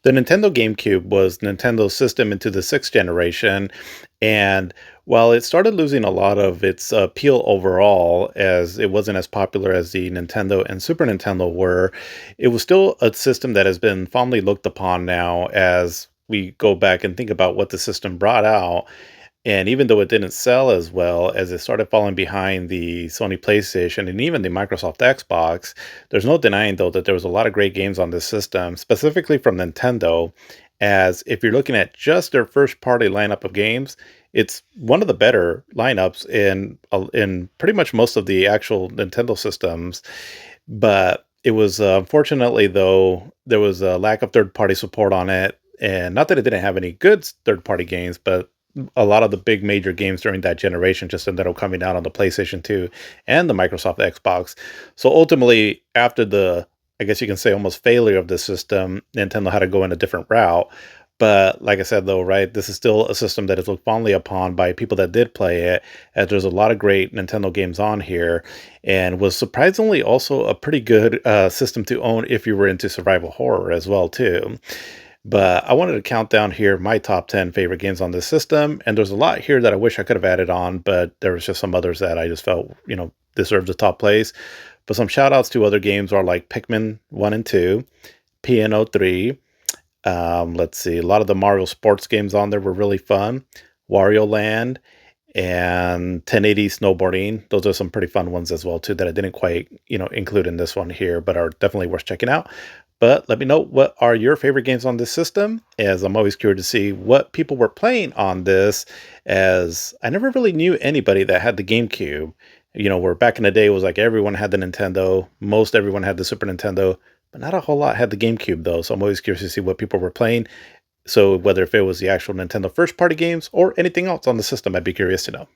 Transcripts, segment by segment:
The Nintendo GameCube was Nintendo's system into the sixth generation, and while it started losing a lot of its appeal overall, as it wasn't as popular as the Nintendo and Super Nintendo were, it was still a system that has been fondly looked upon now as we go back and think about what the system brought out. And even though it didn't sell as well as it started falling behind the Sony PlayStation and even the Microsoft Xbox, there's no denying though that there was a lot of great games on this system, specifically from Nintendo. As if you're looking at just their first party lineup of games, it's one of the better lineups in pretty much most of the actual Nintendo systems. But it was unfortunately though there was a lack of third party support on it, and not that it didn't have any good third party games, but a lot of the big major games during that generation just ended up coming out on the PlayStation 2 and the Microsoft Xbox. So ultimately, after the, I guess you can say, almost failure of the system, Nintendo had to go in a different route. But like I said, though, right, this is still a system that is looked fondly upon by people that did play it, as there's a lot of great Nintendo games on here, and was surprisingly also a pretty good system to own if you were into survival horror as well, too. But I wanted to count down here my top 10 favorite games on this system. And there's a lot here that I wish I could have added on, but there was just some others that I just felt, deserved the top place. But some shout outs to other games are like Pikmin 1 and 2, PNO 3. Let's see, a lot of the Mario sports games on there were really fun. Wario Land and 1080 snowboarding. Those are some pretty fun ones as well too that I didn't quite, include in this one here, but are definitely worth checking out. But let me know, what are your favorite games on this system, as I'm always curious to see what people were playing on this, as I never really knew anybody that had the GameCube. Where back in the day it was like everyone had the Nintendo, most everyone had the Super Nintendo, but not a whole lot had the GameCube though. So I'm always curious to see what people were playing. So whether if it was the actual Nintendo first party games or anything else on the system, I'd be curious to know.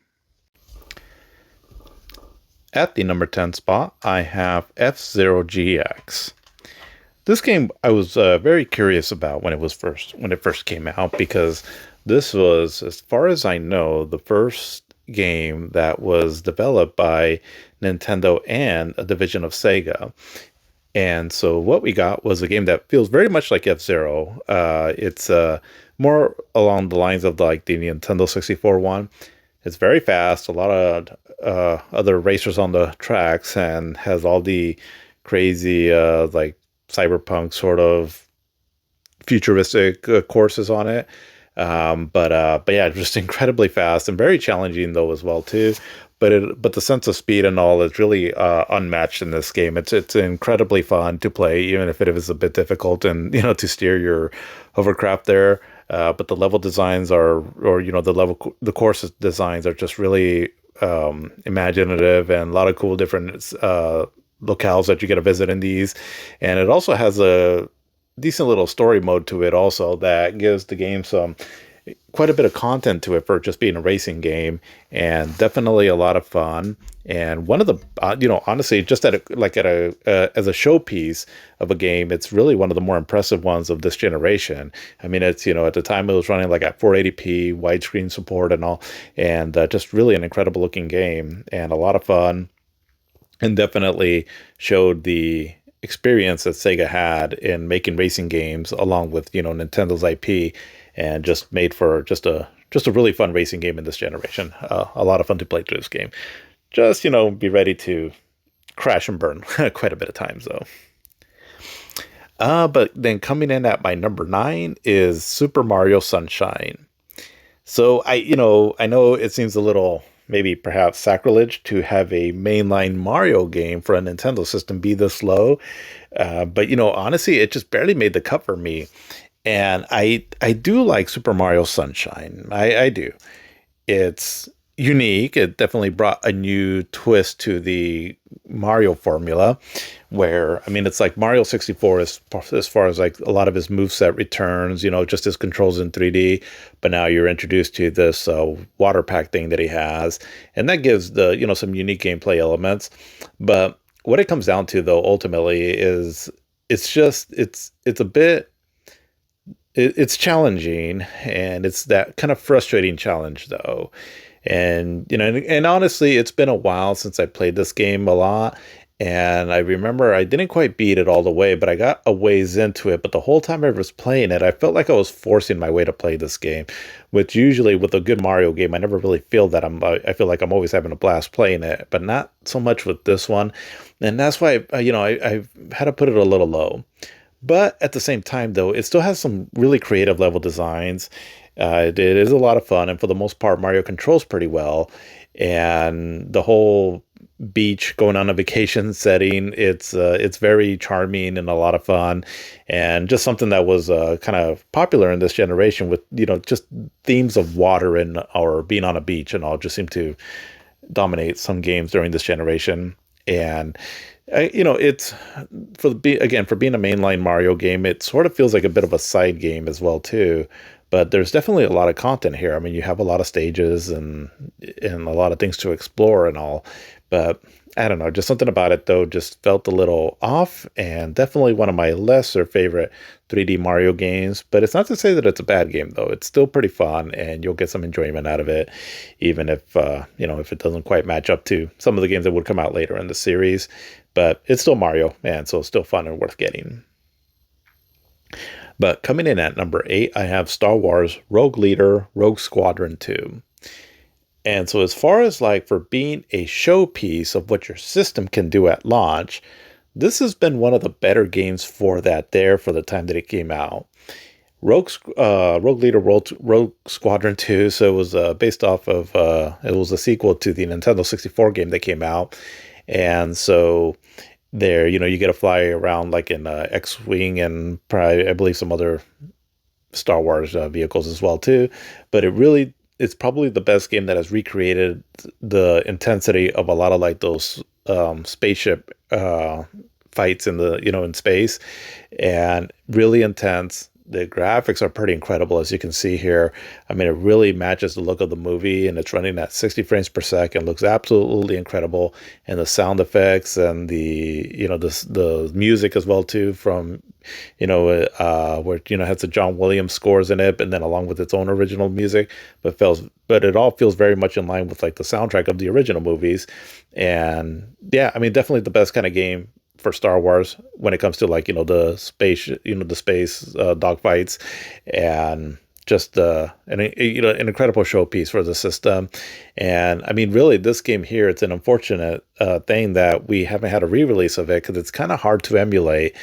At the number 10 spot, I have F-Zero GX. This game I was very curious about when it first came out, because this was, as far as I know, the first game that was developed by Nintendo and a division of Sega. And so what we got was a game that feels very much like F-Zero. It's more along the lines of like the Nintendo 64 one. It's very fast, a lot of other racers on the tracks, and has all the crazy like cyberpunk sort of futuristic courses on it. But yeah, just incredibly fast and very challenging though as well too. But the sense of speed and all is really unmatched in this game. It's incredibly fun to play, even if it is a bit difficult and to steer your hovercraft there. But the level designs the course designs are just really imaginative, and a lot of cool different locales that you get to visit in these. And it also has a decent little story mode to it also that gives the game quite a bit of content to it for just being a racing game, and definitely a lot of fun. And one of the honestly, just as a showpiece of a game, it's really one of the more impressive ones of this generation. I mean, it's at the time it was running like at 480p widescreen support and all, and just really an incredible looking game and a lot of fun, and definitely showed the experience that Sega had in making racing games along with Nintendo's IP, and just made for just a really fun racing game in this generation. A lot of fun to play through this game. Just be ready to crash and burn quite a bit of times though. But then coming in at my number 9 is Super Mario Sunshine. So I know it seems a little, maybe perhaps sacrilege to have a mainline Mario game for a Nintendo system be this low. But honestly, it just barely made the cut for me. And I do like Super Mario Sunshine. I do. It's unique. It definitely brought a new twist to the Mario formula, where, I mean, it's like Mario 64 as far as like a lot of his moveset returns, just his controls in 3D. But now you're introduced to this water pack thing that he has. And that gives the, some unique gameplay elements. But what it comes down to, though, ultimately is it's a bit, it's challenging, and it's that kind of frustrating challenge though. And and honestly, it's been a while since I played this game a lot, And I remember I didn't quite beat it all the way, but I got a ways into it. But the whole time I was playing it, I felt like I was forcing my way to play this game, which usually with a good Mario game, I never really feel that I feel like I'm always having a blast playing it, but not so much with this one. And that's why, I've had to put it a little low. But at the same time, though, it still has some really creative level designs. It is a lot of fun, and for the most part, Mario controls pretty well. And the whole beach going on a vacation setting, it's very charming and a lot of fun, and just something that was kind of popular in this generation with just themes of water and or being on a beach and all just seem to dominate some games during this generation. And it's for being a mainline Mario game, it sort of feels like a bit of a side game as well too. But there's definitely a lot of content here. I mean, you have a lot of stages and a lot of things to explore and all. But I don't know, just something about it though just felt a little off, and definitely one of my lesser favorite 3D Mario games. But it's not to say that it's a bad game though. It's still pretty fun, and you'll get some enjoyment out of it, even if if it doesn't quite match up to some of the games that would come out later in the series. But it's still Mario, and so it's still fun and worth getting. But coming in at number 8, I have Star Wars Rogue Leader Rogue Squadron 2. And so as far as like for being a showpiece of what your system can do at launch, this has been one of the better games for that there for the time that it came out. Rogue Leader Rogue Squadron 2, so it was based off of, it was a sequel to the Nintendo 64 game that came out. And so there, you get to fly around like in X-Wing and probably, I believe, some other Star Wars vehicles as well too. But it's probably the best game that has recreated the intensity of a lot of like those spaceship fights in in space, and really intense. The graphics are pretty incredible, as you can see here. I mean, it really matches the look of the movie, and it's running at 60 frames per second. Looks absolutely incredible, and the sound effects and the music as well too, from where has the John Williams scores in it, and then along with its own original music, but it all feels very much in line with like the soundtrack of the original movies. And yeah, I mean, definitely the best kind of game for Star Wars when it comes to like the space dogfights, and just an incredible showpiece for the system. And I mean, really, this game here, it's an unfortunate thing that we haven't had a re-release of it, because it's kind of hard to emulate.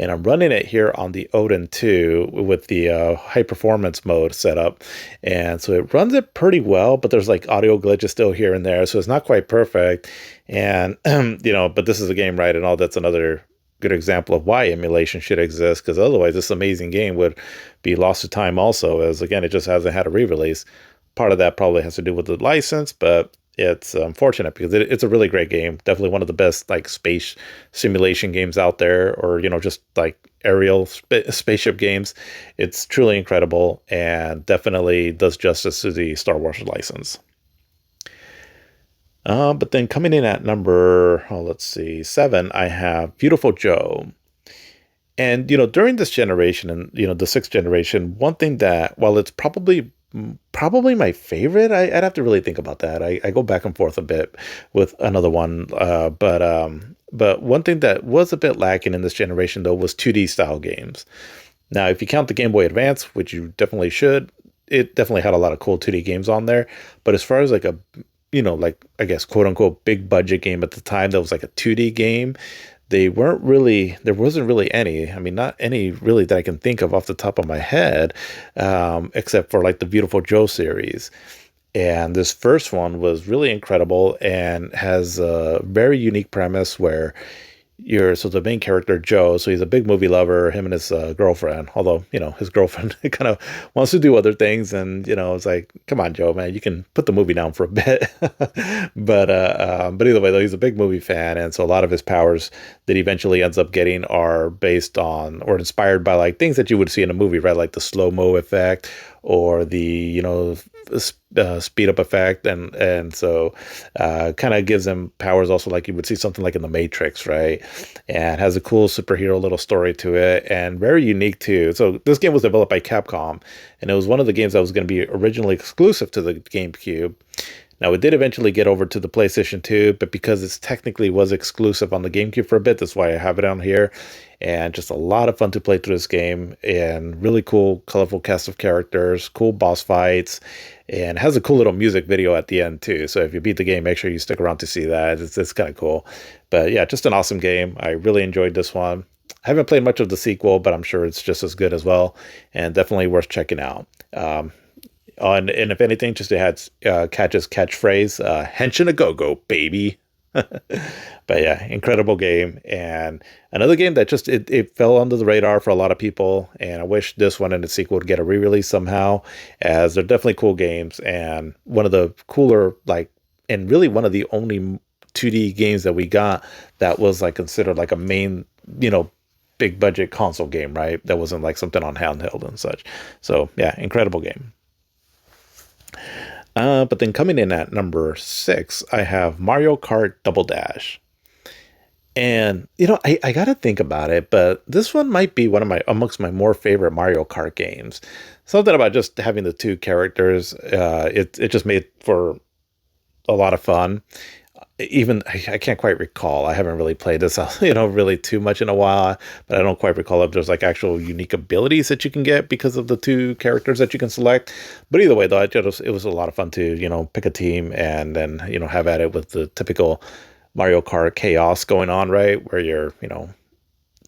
And I'm running it here on the Odin 2 with the high performance mode set up, and so it runs it pretty well, but there's like audio glitches still here and there, so it's not quite perfect. And but this is a game, right? And all that's another good example of why emulation should exist, because otherwise this amazing game would be lost to time also, as again, it just hasn't had a re-release. Part of that probably has to do with the license, but it's unfortunate because it's a really great game. Definitely one of the best like space simulation games out there, or just like aerial spaceship games. It's truly incredible, and definitely does justice to the Star Wars license. But then coming in at number, let's see, 7, I have Beautiful Joe. And, during this generation and, the sixth generation, one thing that, while it's probably my favorite, I'd have to really think about that. I go back and forth a bit with another one. But one thing that was a bit lacking in this generation, though, was 2D style games. Now, if you count the Game Boy Advance, which you definitely should, it definitely had a lot of cool 2D games on there. But as far as like like, I guess, quote unquote, big budget game at the time that was like a 2D game, there wasn't really any. I mean, not any really that I can think of off the top of my head, except for like the Beautiful Joe series. And this first one was really incredible and has a very unique premise where so the main character, Joe, so he's a big movie lover, him and his girlfriend, although, his girlfriend kind of wants to do other things, and, it's like, come on, Joe, man, you can put the movie down for a bit. But either way, though, he's a big movie fan, and so a lot of his powers that he eventually ends up getting are based on or inspired by like things that you would see in a movie, right? Like the slow-mo effect, or the, speed up effect, and so kind of gives them powers also like you would see something like in the Matrix, right? And has a cool superhero little story to it, and very unique too. So this game was developed by Capcom, and it was one of the games that was going to be originally exclusive to the GameCube. Now, it did eventually get over to the PlayStation 2, but because it's technically was exclusive on the GameCube for a bit, that's why I have it on here. And just a lot of fun to play through this game, and really cool, colorful cast of characters, cool boss fights, and has a cool little music video at the end too. So if you beat the game, make sure you stick around to see that. It's kind of cool. But yeah, just an awesome game. I really enjoyed this one. I haven't played much of the sequel, but I'm sure it's just as good as well, and definitely worth checking out. And if anything, just to have Catch's catchphrase, "Henshin a go go, baby." But yeah, incredible game, and another game that just it fell under the radar for a lot of people. And I wish this one and the sequel would get a re-release somehow, as they're definitely cool games, and one of the cooler, like, and really one of the only 2D games that we got that was like considered like a main, you know, big budget console game, right? That wasn't like something on handheld and such. So yeah, incredible game. But then coming in at number 6, I have Mario Kart Double Dash. And I gotta think about it, but this one might be one of my amongst my more favorite Mario Kart games. Something about just having the two characters, it just made for a lot of fun. Even I can't quite recall. I haven't really played this, really too much in a while, but I don't quite recall if there's like actual unique abilities that you can get because of the two characters that you can select. But either way, though, it was a lot of fun to pick a team and then have at it with the typical Mario Kart chaos going on, right? Where you're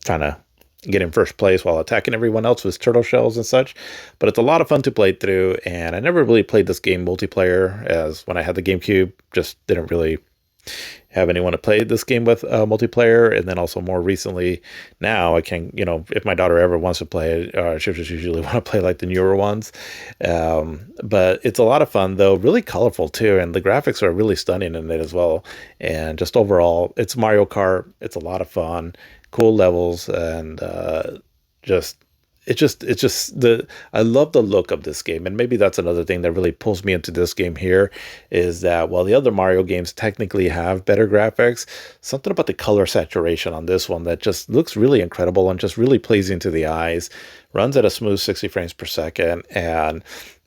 trying to get in first place while attacking everyone else with turtle shells and such. But it's a lot of fun to play through, and I never really played this game multiplayer, as when I had the GameCube, just didn't really have anyone to play this game with multiplayer. And then also more recently, now I can, if my daughter ever wants to play it, she'll just usually want to play like the newer ones. But it's a lot of fun, though, really colorful too, and the graphics are really stunning in it as well. And just overall, it's Mario Kart. It's a lot of fun, cool levels, and just it's just the I love the look of this game. And maybe that's another thing that really pulls me into this game here, is that while the other Mario games technically have better graphics, something about the color saturation on this one that just looks really incredible and just really pleasing to the eyes. Runs at a smooth 60 frames per second, and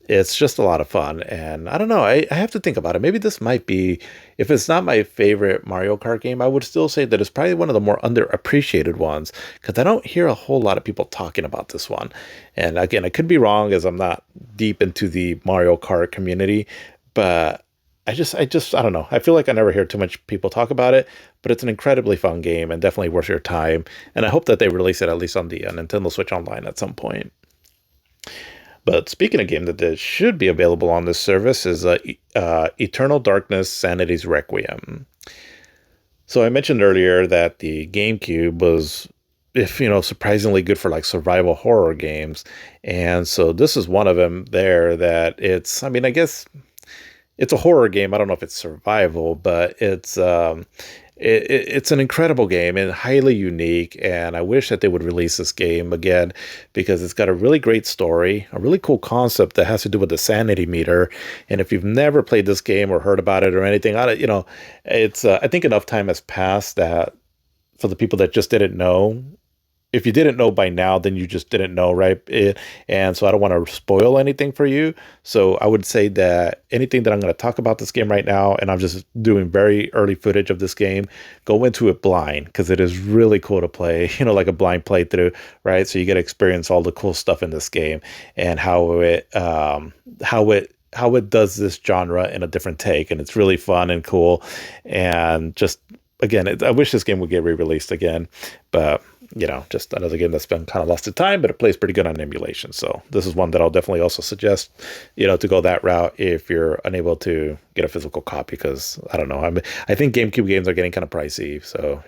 it's just a lot of fun. And I don't know, I have to think about it. Maybe this might be, if it's not my favorite Mario Kart game, I would still say that it's probably one of the more underappreciated ones, because I don't hear a whole lot of people talking about this one. And again, I could be wrong, as I'm not deep into the Mario Kart community, but I don't know. I feel like I never hear too much people talk about it, but it's an incredibly fun game and definitely worth your time. And I hope that they release it at least on the Nintendo Switch Online at some point. But speaking of game that should be available on this service is Eternal Darkness Sanity's Requiem. So I mentioned earlier that the GameCube was, if surprisingly good for like survival horror games. And so this is one of them there that I guess it's a horror game. I don't know if it's survival, but it's an incredible game and highly unique. And I wish that they would release this game again, because it's got a really great story, a really cool concept that has to do with the sanity meter. And if you've never played this game or heard about it or anything, I think enough time has passed that for the people that just didn't know. If you didn't know by now, then you just didn't know, right? And so I don't want to spoil anything for you. So I would say that anything that I'm going to talk about this game right now, and I'm just doing very early footage of this game, go into it blind, because it is really cool to play, like a blind playthrough, right? So you get to experience all the cool stuff in this game and how it does this genre in a different take. And it's really fun and cool. And just, again, I wish this game would get re-released again, but just another game that's been kind of lost to time, but it plays pretty good on emulation. So this is one that I'll definitely also suggest, to go that route if you're unable to get a physical copy, because I don't know. I think GameCube games are getting kind of pricey. So,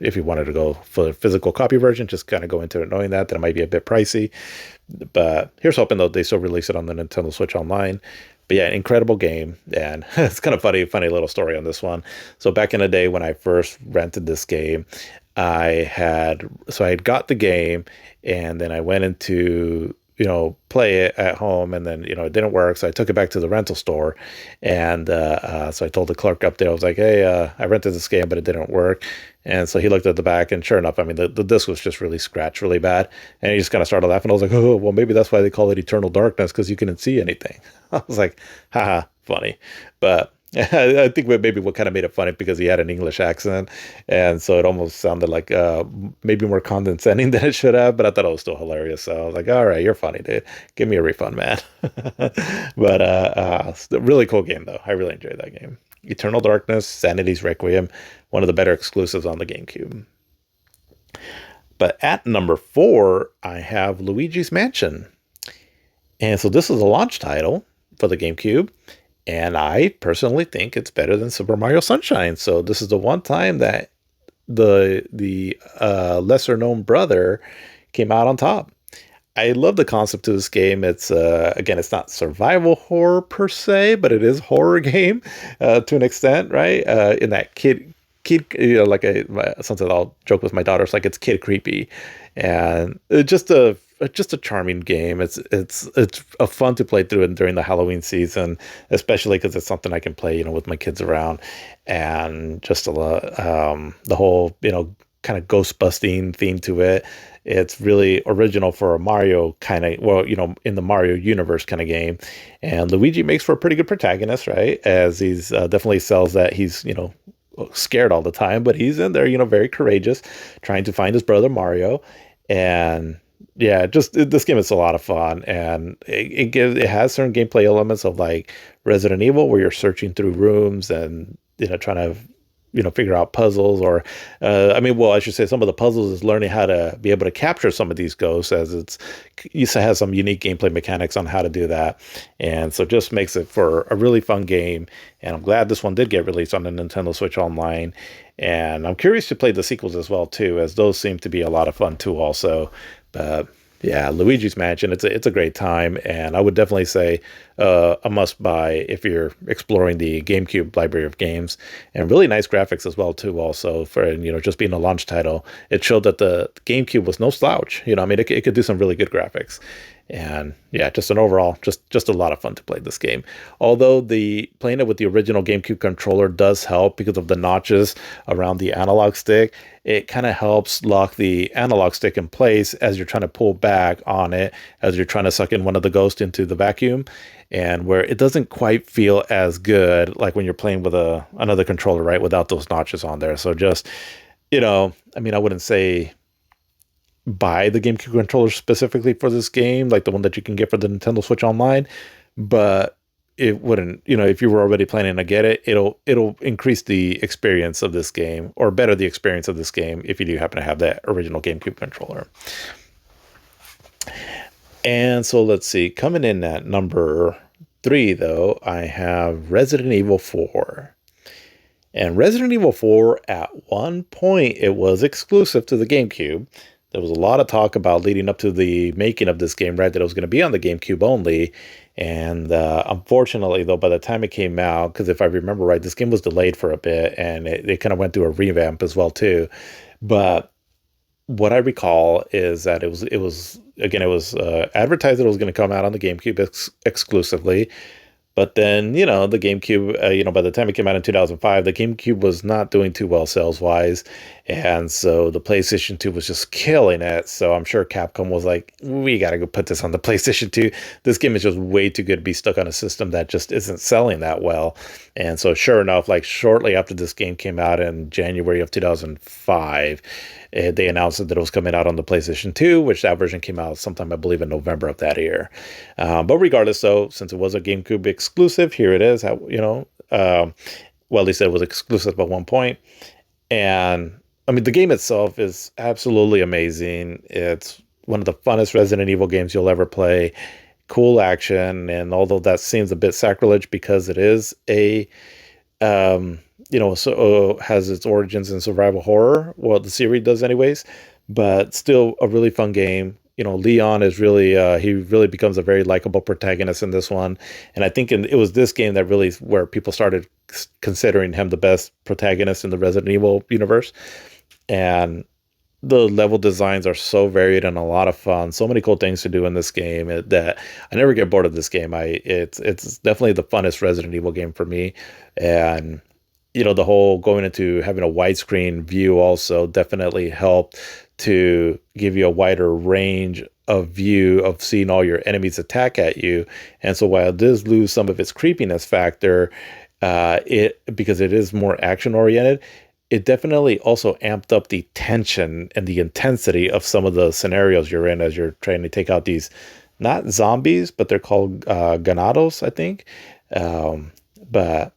if you wanted to go for the physical copy version, just kind of go into it knowing that it might be a bit pricey. But here's hoping, though, they still release it on the Nintendo Switch Online. But yeah, incredible game. And it's kind of funny little story on this one. So back in the day when I first rented this game, I had got the game, and then I went into, play it at home, and then, it didn't work. So I took it back to the rental store. And so I told the clerk up there, I was like, hey, I rented this game, but it didn't work. And so he looked at the back, and sure enough, I mean, the disc was just really scratched really bad. And he just kind of started laughing. I was like, oh, well, maybe that's why they call it Eternal Darkness, because you couldn't see anything. I was like, haha, funny. But I think maybe what kind of made it funny because he had an English accent, and so it almost sounded like maybe more condescending than it should have. But I thought it was still hilarious. So I was like, "All right, you're funny, dude. Give me a refund, man." But it's a really cool game though. I really enjoyed that game. Eternal Darkness, Sanity's Requiem, one of the better exclusives on the GameCube. But at number four, I have Luigi's Mansion. And so this is a launch title for the GameCube. And I personally think it's better than Super Mario Sunshine. So this is the one time that the lesser known brother came out on top. I love the concept of this game. It's again, it's not survival horror per se, but it is horror game to an extent, right? In that like something I'll joke with my daughter. It's like it's kid creepy, and just a charming game. It's a fun to play through during the Halloween season, especially because it's something I can play, with my kids around, and just a lot, the whole kind of ghost busting theme to it. It's really original for a Mario kind of, well, in the Mario universe kind of game. And Luigi makes for a pretty good protagonist, right? As he's definitely sells that he's, scared all the time, but he's in there, very courageous, trying to find his brother Mario. And yeah, this game is a lot of fun, and it has certain gameplay elements of like Resident Evil, where you're searching through rooms and trying to figure out puzzles, or I should say some of the puzzles is learning how to be able to capture some of these ghosts, as it's used to have some unique gameplay mechanics on how to do that, and so just makes it for a really fun game. And I'm glad this one did get released on the Nintendo Switch Online, and I'm curious to play the sequels as well too, as those seem to be a lot of fun too also. But yeah, Luigi's Mansion, it's a great time, and I would definitely say a must buy if you're exploring the GameCube library of games. And really nice graphics as well too. Also for just being a launch title, it showed that the GameCube was no slouch. It could do some really good graphics. And yeah, just an overall, just a lot of fun to play this game. Although the playing it with the original GameCube controller does help because of the notches around the analog stick. It kind of helps lock the analog stick in place as you're trying to pull back on it, as you're trying to suck in one of the ghosts into the vacuum, and where it doesn't quite feel as good like when you're playing with another controller, right, without those notches on there. So just, I wouldn't say buy the GameCube controller specifically for this game, like the one that you can get for the Nintendo Switch Online, but it wouldn't, if you were already planning to get it, it'll increase the experience of this game, or better the experience of this game, if you do happen to have that original GameCube controller. And so let's see, coming in at number 3 though, I have Resident Evil 4. And Resident Evil 4, at one point, it was exclusive to the GameCube. There was a lot of talk about leading up to the making of this game, right, that it was going to be on the GameCube only. And unfortunately, though, by the time it came out, because if I remember right, this game was delayed for a bit, and it kind of went through a revamp as well, too. But what I recall is that it was advertised that it was going to come out on the GameCube exclusively. But then, the GameCube, by the time it came out in 2005, the GameCube was not doing too well sales-wise. And so the PlayStation 2 was just killing it. So I'm sure Capcom was like, we got to go put this on the PlayStation 2. This game is just way too good to be stuck on a system that just isn't selling that well. And so sure enough, like shortly after this game came out in January of 2005, they announced that it was coming out on the PlayStation 2, which that version came out sometime, I believe, in November of that year. But regardless, though, since it was a GameCube exclusive, here it is. Well, at least it was exclusive at one point. And the game itself is absolutely amazing. It's one of the funnest Resident Evil games you'll ever play. Cool action, and although that seems a bit sacrilege because it is has its origins in survival horror. Well, the series does anyways, but still a really fun game. Leon is really, he really becomes a very likable protagonist in this one. And I think it was this game that really where people started considering him the best protagonist in the Resident Evil universe. And the level designs are so varied and a lot of fun. So many cool things to do in this game that I never get bored of this game. It's definitely the funnest Resident Evil game for me. And the whole going into having a widescreen view also definitely helped to give you a wider range of view of seeing all your enemies attack at you. And so while it does lose some of its creepiness factor, It because it is more action oriented. It definitely also amped up the tension and the intensity of some of the scenarios you're in as you're trying to take out these, not zombies, but they're called ganados, I think. But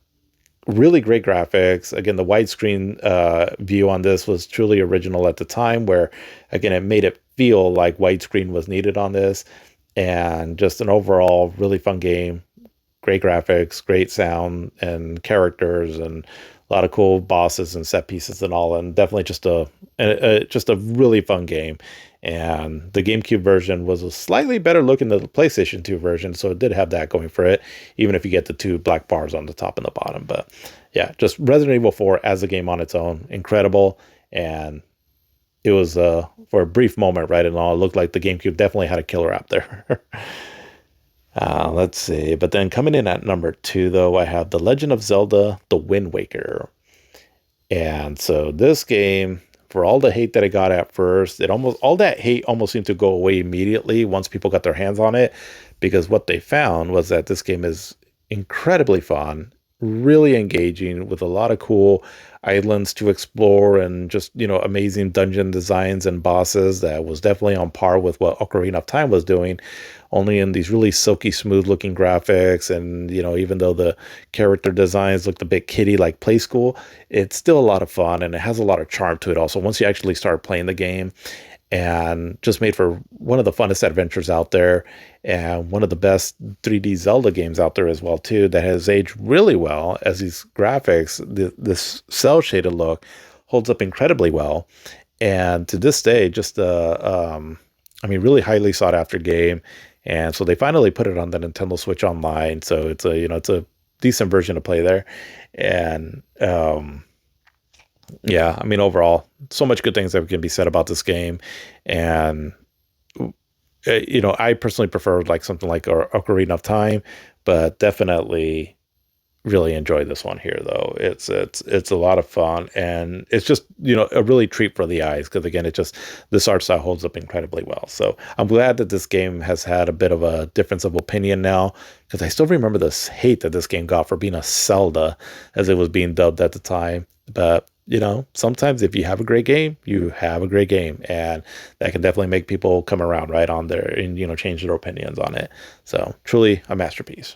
really great graphics. Again, the widescreen view on this was truly original at the time, where again it made it feel like widescreen was needed on this, and just an overall really fun game. Great graphics, great sound, and characters, and a lot of cool bosses and set pieces and all, and definitely just a really fun game. And the GameCube version was a slightly better looking than the PlayStation 2 version, so it did have that going for it, even if you get the two black bars on the top and the bottom. But yeah, just Resident Evil 4 as a game on its own, incredible. And it was for a brief moment, right? And all, it looked like the GameCube definitely had a killer app there. Let's see. But then coming in at number two, though, I have The Legend of Zelda: The Wind Waker. And so this game, for all the hate that it got at first, it almost all that hate almost seemed to go away immediately once people got their hands on it, because what they found was that this game is incredibly fun, really engaging, with a lot of cool islands to explore, and just, amazing dungeon designs and bosses that was definitely on par with what Ocarina of Time was doing, only in these really silky smooth looking graphics. And even though the character designs looked a bit kiddie like play school, it's still a lot of fun, and it has a lot of charm to it also once you actually start playing the game. And just made for one of the funnest adventures out there, and one of the best 3D Zelda games out there as well too, that has aged really well, as these graphics, this cell shaded look holds up incredibly well. And to this day, just really highly sought after game. And so they finally put it on the Nintendo Switch Online, so it's a decent version to play there. And yeah, overall, so much good things that can be said about this game. And I personally prefer like something like Ocarina of Time, but definitely really enjoy this one here, though. It's a lot of fun, and it's just a really treat for the eyes, because again, this art style holds up incredibly well. So I'm glad that this game has had a bit of a difference of opinion now, because I still remember this hate that this game got for being a Zelda, as it was being dubbed at the time. But sometimes if you have a great game, you have a great game, and that can definitely make people come around right on there and change their opinions on it. So truly a masterpiece.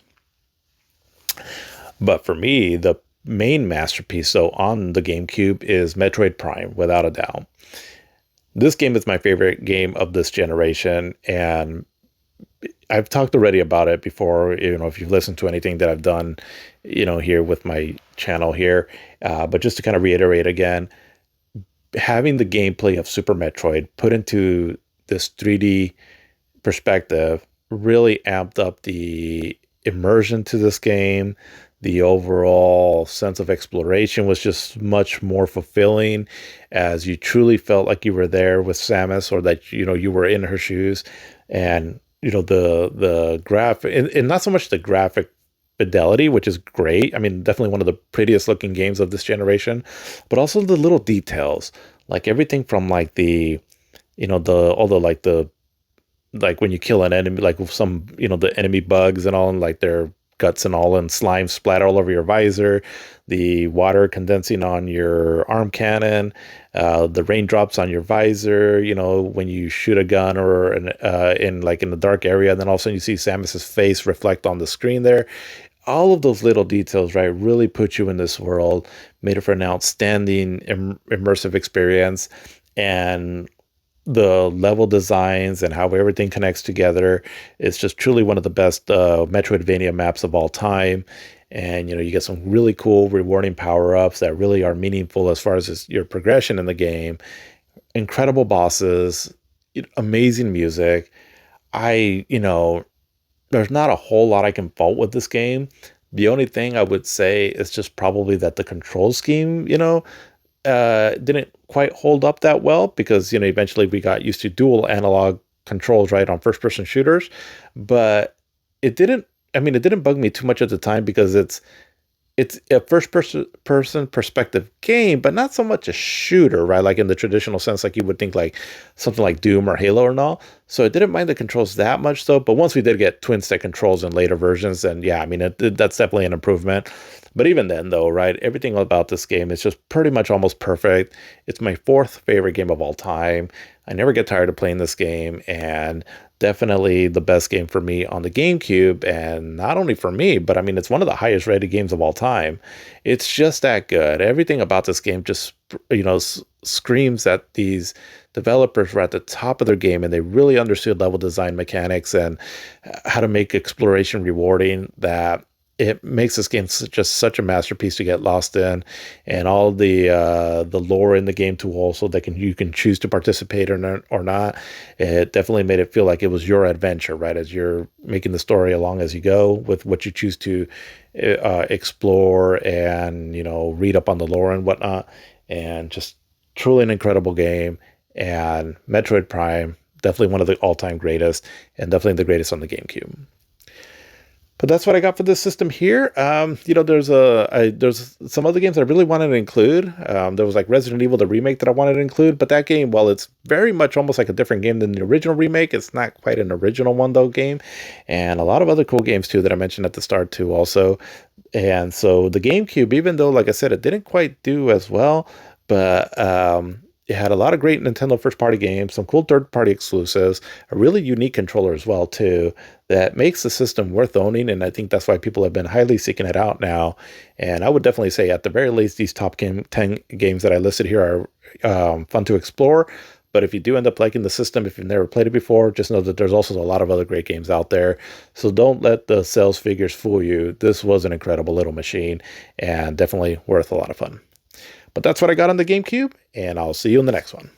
But for me, the main masterpiece, so on the GameCube, is Metroid Prime, without a doubt. This game is my favorite game of this generation, and I've talked already about it before, if you've listened to anything that I've done, here with my channel here. But just to kind of reiterate again, having the gameplay of Super Metroid put into this 3D perspective really amped up the immersion to this game. The overall sense of exploration was just much more fulfilling, as you truly felt like you were there with Samus, or that you were in her shoes. And the graphic, and not so much the graphic fidelity, which is great. Definitely one of the prettiest looking games of this generation, but also the little details, like everything from like the all the like when you kill an enemy, like some the enemy bugs and all, and like their guts and all, and slime splatter all over your visor, the water condensing on your arm cannon, the raindrops on your visor, when you shoot a gun, or in the dark area, and then all of a sudden you see Samus's face reflect on the screen there. All of those little details, right, really put you in this world, made it for an outstanding immersive experience. And the level designs and how everything connects together, it's just truly one of the best Metroidvania maps of all time. And you get some really cool, rewarding power-ups that really are meaningful as far as your progression in the game. Incredible bosses, amazing music. There's not a whole lot I can fault with this game. The only thing I would say is just probably that the control scheme, didn't quite hold up that well, because eventually we got used to dual analog controls, right, on first person shooters. But it didn't bug me too much at the time, because it's a person perspective game, but not so much a shooter, right? Like in the traditional sense, like you would think like something like Doom or Halo or all. So I didn't mind the controls that much though. But once we did get twin stick controls in later versions, then yeah, I mean that's definitely an improvement. But even then though, right, everything about this game is just pretty much almost perfect. It's my fourth favorite game of all time. I never get tired of playing this game, and definitely the best game for me on the GameCube. And not only for me, but I mean, it's one of the highest rated games of all time. It's just that good. Everything about this game just, screams that these developers were at the top of their game and they really understood level design mechanics and how to make exploration rewarding, that it makes this game just such a masterpiece to get lost in, and all the lore in the game too. Also, that you can choose to participate or not. It definitely made it feel like it was your adventure, right? As you're making the story along as you go with what you choose to explore and read up on the lore and whatnot, and just truly an incredible game. And Metroid Prime, definitely one of the all-time greatest, and definitely the greatest on the GameCube. But that's what I got for this system here. There's some other games I really wanted to include. There was like Resident Evil, the remake, that I wanted to include. But that game, while it's very much almost like a different game than the original remake, it's not quite an original one though game. And a lot of other cool games too that I mentioned at the start too also. And so the GameCube, even though like I said, it didn't quite do as well, but it had a lot of great Nintendo first party games, some cool third party exclusives, a really unique controller as well too, that makes the system worth owning. And I think that's why people have been highly seeking it out now. And I would definitely say at the very least, these top 10 games that I listed here are fun to explore. But if you do end up liking the system, if you've never played it before, just know that there's also a lot of other great games out there. So don't let the sales figures fool you. This was an incredible little machine and definitely worth a lot of fun. But that's what I got on the GameCube, and I'll see you in the next one.